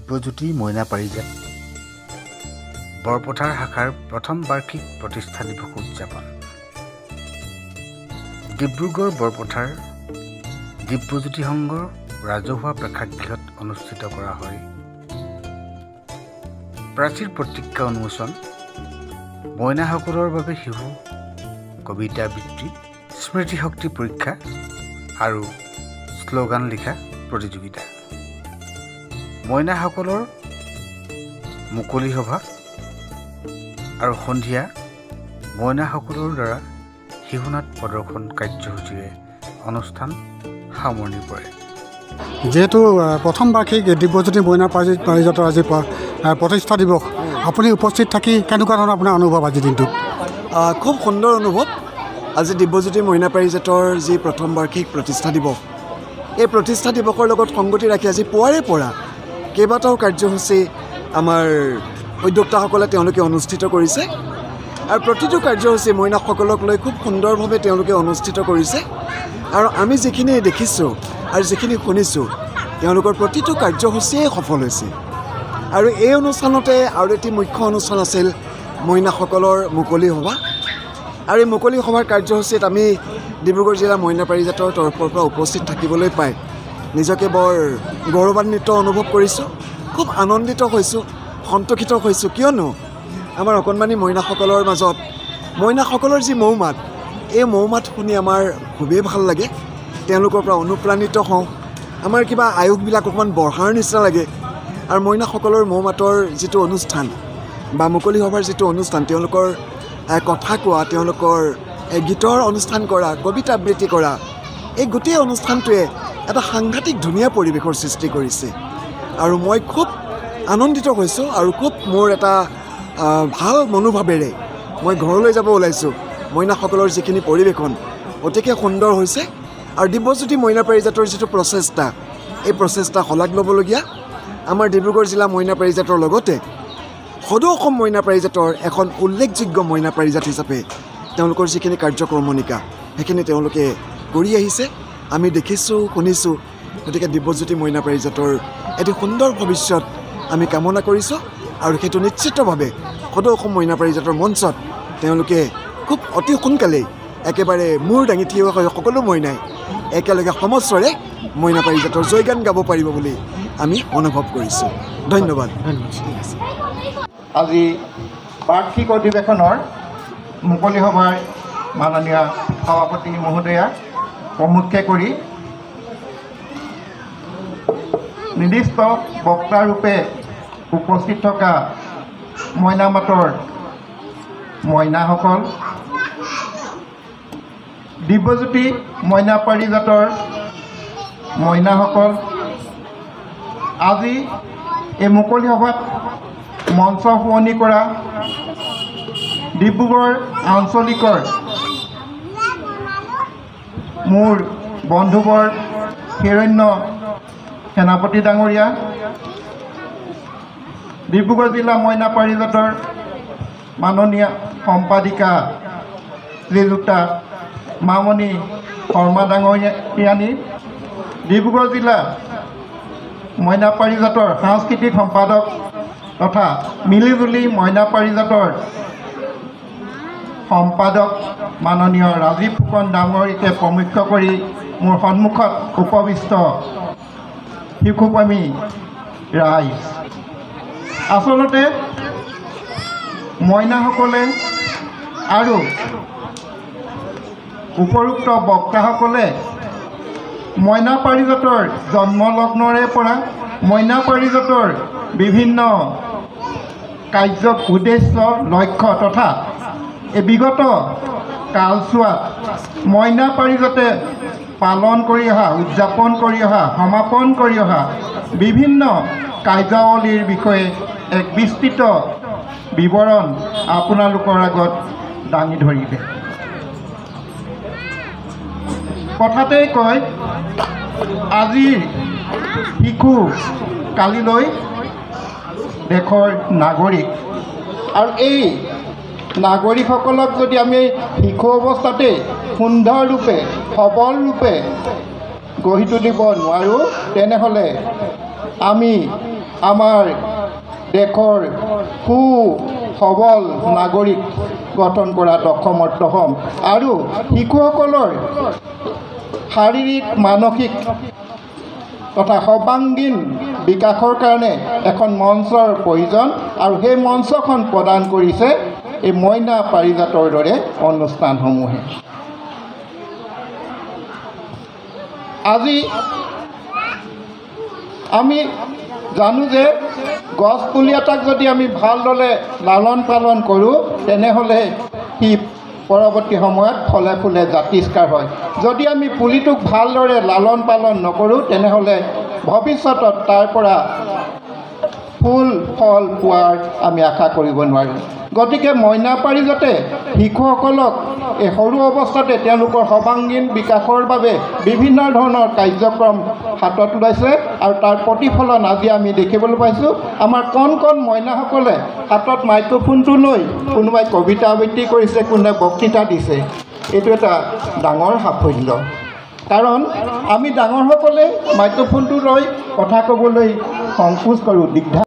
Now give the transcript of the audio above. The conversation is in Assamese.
দিব্যজ্যোতি মইনা পাৰিজাত বৰপথাৰ শাখাৰ প্ৰথম বাৰ্ষিক প্ৰতিষ্ঠা দিৱস উদযাপন ডিব্ৰুগড় বৰপথাৰ দিব্যজ্যোতি সংঘৰ ৰাজহুৱা প্ৰেক্ষাগৃহত অনুষ্ঠিত কৰা হয়। প্ৰাচীৰ প্ৰতিজ্ঞা উন্মোচন, মইনাসকলৰ বাবে শিশু কবিতা আবৃত্তি, স্মৃতিশক্তি পৰীক্ষা আৰু শ্লোগান লিখা প্ৰতিযোগিতা। মইনাসকলৰ মুকলি সভা আৰু সন্ধিয়া মইনাসকলৰ দ্বাৰা শিশুনাট প্ৰদৰ্শন কাৰ্যসূচীৰে অনুষ্ঠান সামৰণি পৰে। যেহেতু প্ৰথম বাৰ্ষিক দিব্যজ্যোতি মইনা পাৰিজাতৰ আজি প্ৰতিষ্ঠা দিৱস, আপুনি উপস্থিত থাকি কেনেকুৱা ধৰণৰ আপোনাৰ অনুভৱ আজি দিনটোত? খুব সুন্দৰ অনুভৱ। আজি দিব্যজ্যোতি মইনা পাৰিজাতৰ যি প্ৰথম বাৰ্ষিক প্ৰতিষ্ঠা দিৱস, এই প্ৰতিষ্ঠা দিৱসৰ লগত সংগতি ৰাখি আজি পুৱাৰে পৰা কেইবাটাও কাৰ্যসূচী আমাৰ উদ্যোক্তাসকলে তেওঁলোকে অনুষ্ঠিত কৰিছে আৰু প্ৰতিটো কাৰ্যসূচী মইনাসকলক লৈ খুব সুন্দৰভাৱে তেওঁলোকে অনুষ্ঠিত কৰিছে। আৰু আমি যিখিনি দেখিছোঁ আৰু যিখিনি শুনিছোঁ, তেওঁলোকৰ প্ৰতিটো কাৰ্যসূচীয়ে সফল হৈছে। আৰু এই অনুষ্ঠানতে আৰু এটি মুখ্য অনুষ্ঠান আছিল মইনাসকলৰ মুকলি সভা। আৰু এই মুকলি সভাৰ কাৰ্যসূচীত আমি ডিব্ৰুগড় জিলা মইনা পাৰিজাতৰ তৰফৰ পৰা উপস্থিত থাকিবলৈ পাই নিজকে বৰ গৌৰৱান্বিত অনুভৱ কৰিছোঁ। খুব আনন্দিত হৈছোঁ, সন্তোষিত হৈছোঁ, কিয়নো আমাৰ অকণমানি মইনাসকলৰ মাজত মইনাসকলৰ যি মৌমাত, এই মৌমাত শুনি আমাৰ খুবেই ভাল লাগে। তেওঁলোকৰ পৰা অনুপ্ৰাণিত হওঁ, আমাৰ কিবা আয়ুসবিলাক অকণমান বঢ়াৰ নিচিনা লাগে। আৰু মইনাসকলৰ মৌমাতৰ যিটো অনুষ্ঠান বা মুকলি সভাৰ যিটো অনুষ্ঠান, তেওঁলোকৰ কথা কোৱা, তেওঁলোকৰ গীতৰ অনুষ্ঠান কৰা, কবিতা আবৃত্তি কৰা, এই গোটেই অনুষ্ঠানটোৱে এটা সাংঘাতিক ধুনীয়া পৰিৱেশৰ সৃষ্টি কৰিছে। আৰু মই খুব আনন্দিত হৈছোঁ আৰু খুব মোৰ এটা ভাল মনোভাৱেৰে মই ঘৰলৈ যাব ওলাইছোঁ। মইনাসকলৰ যিখিনি পৰিৱেশন অতিকে সুন্দৰ হৈছে। আৰু দিব্যজ্যোতি মইনা পাৰিজাতৰ যিটো প্ৰচেষ্টা, এই প্ৰচেষ্টা শলাগ ল'বলগীয়া। আমাৰ ডিব্ৰুগড় জিলা মইনা পাৰিজাতৰ লগতে সদৌ অসম মইনা পাৰিজাতৰ এখন উল্লেখযোগ্য মইনা পাৰিজাত হিচাপে তেওঁলোকৰ যিখিনি কাৰ্যক্ৰমণিকা, সেইখিনি তেওঁলোকে কৰি আহিছে, আমি দেখিছোঁ, শুনিছোঁ। গতিকে দিব্যজ্যোতি মইনা পাৰিজাতৰ এটি সুন্দৰ ভৱিষ্যত আমি কামনা কৰিছোঁ। আৰু সেইটো নিশ্চিতভাৱে সদৌ অসম মইনা পাৰিজাতৰ মঞ্চত তেওঁলোকে খুব অতি সোনকালেই একেবাৰে মূৰ দাঙি থিয় হৈ সকলো মইনাই একেলগে সমস্বৰে মইনা পাৰিজাতৰ জয়গান গাব পাৰিব বুলি আমি অনুভৱ কৰিছোঁ। ধন্যবাদ। আজি বাৰ্ষিক অধিৱেশনৰ মুকলি সভাৰ মাননীয় সভাপতি মহোদয়া প্ৰমুখ্যে কৰি নিৰ্দিষ্ট বক্তাৰূপে উপস্থিত থকা মইনামাতৰ মইনাসকল, দিব্যজ্যোতি মইনা পাৰিজাতৰ মইনাসকল, আজি এই মুকলি সভাত মঞ্চ শুৱনি কৰা ডিব্ৰুগড় আঞ্চলিকৰ মোৰ বন্ধুবৰ হিৰণ্য সেনাপতি ডাঙৰীয়া, ডিব্ৰুগড় জিলা মইনা পাৰিজাতৰ মাননীয় সম্পাদিকা শ্ৰীযুক্তা মামণি শৰ্মা ডাঙৰীয়ানী, ডিব্ৰুগড় জিলা মইনা পাৰিজাতৰ সাংস্কৃতিক সম্পাদক তথা মিলিজুলি মইনা পাৰিজাতৰ সম্পাদক মাননীয় ৰাজীৱ ফুকন ডাঙৰীকে প্ৰমুখ্য কৰি মোৰ সন্মুখত উপবিষ্ট শিশুপ্ৰেমী ৰাইজ। আচলতে মইনাসকলে আৰু উপৰোক্ত বক্তাসকলে মইনা পাৰিজাতৰ জন্মলগ্নৰে পৰা মইনা পাৰিজাতৰ বিভিন্ন কাৰ্য, উদ্দেশ্য, লক্ষ্য তথা এই বিগত কালছোৱাত মইনা পাৰিজাতে পালন কৰি অহা, উদযাপন কৰি অহা, সমাপন কৰি অহা বিভিন্ন কাৰ্যাৱলীৰ বিষয়ে এক বিস্তৃত বিৱৰণ আপোনালোকৰ আগত দাঙি ধৰিলে। কথাতেই কয়, আজিৰ শিশু কালিলৈ দেশৰ নাগৰিক। আৰু এই নাগৰিকসকলক যদি আমি শিশু অৱস্থাতেই সুন্দৰৰূপে, সবলৰূপে গঢ়ি তুলিব নোৱাৰোঁ, তেনেহ'লে আমি আমাৰ দেশৰ সবল নাগৰিক গঠন কৰাত অসমৰ্থ হ'ম আৰু শিশুসকলৰ শাৰীৰিক মানসিক তথা সৰ্বাংগীন বিকাশৰ কাৰণে এখন মঞ্চৰ প্ৰয়োজন আৰু সেই মঞ্চখন প্ৰদান কৰিছে এই মইনা পাৰিজাতৰ দৰে অনুষ্ঠানসমূহে। আজি আমি জানো যে গছ পুলি এটাক যদি আমি ভালদৰে লালন পালন কৰোঁ তেনেহ'লে সি পৰৱৰ্তী সময়ত ফলে ফুলে জাতিষ্কাৰ হয়। যদি আমি পুলিটোক ভালদৰে লালন পালন নকৰোঁ তেনেহ'লে ভৱিষ্যতত তাৰ পৰা ফুল ফল পোৱাৰ আমি আশা কৰিব নোৱাৰোঁ। গতিকে মইনা পাৰিজাতে শিশুসকলক এই সৰু অৱস্থাতে তেওঁলোকৰ সৰ্বাংগীন বিকাশৰ বাবে বিভিন্ন ধৰণৰ কাৰ্যক্ৰম হাতত লৈছে আৰু তাৰ প্ৰতিফলন আজি আমি দেখিবলৈ পাইছোঁ। আমাৰ কণ কণ মইনাসকলে হাতত মাইক্ৰফোনটো লৈ কোনোবাই কবিতা আবৃত্তি কৰিছে, কোনোবাই বক্তৃতা দিছে। এইটো এটা ডাঙৰ সাফল্য, কাৰণ আমি ডাঙৰসকলে মাইক্ৰফোনটো লৈ কথা ক'বলৈ সংকোচ কৰোঁ, দিগদাৰ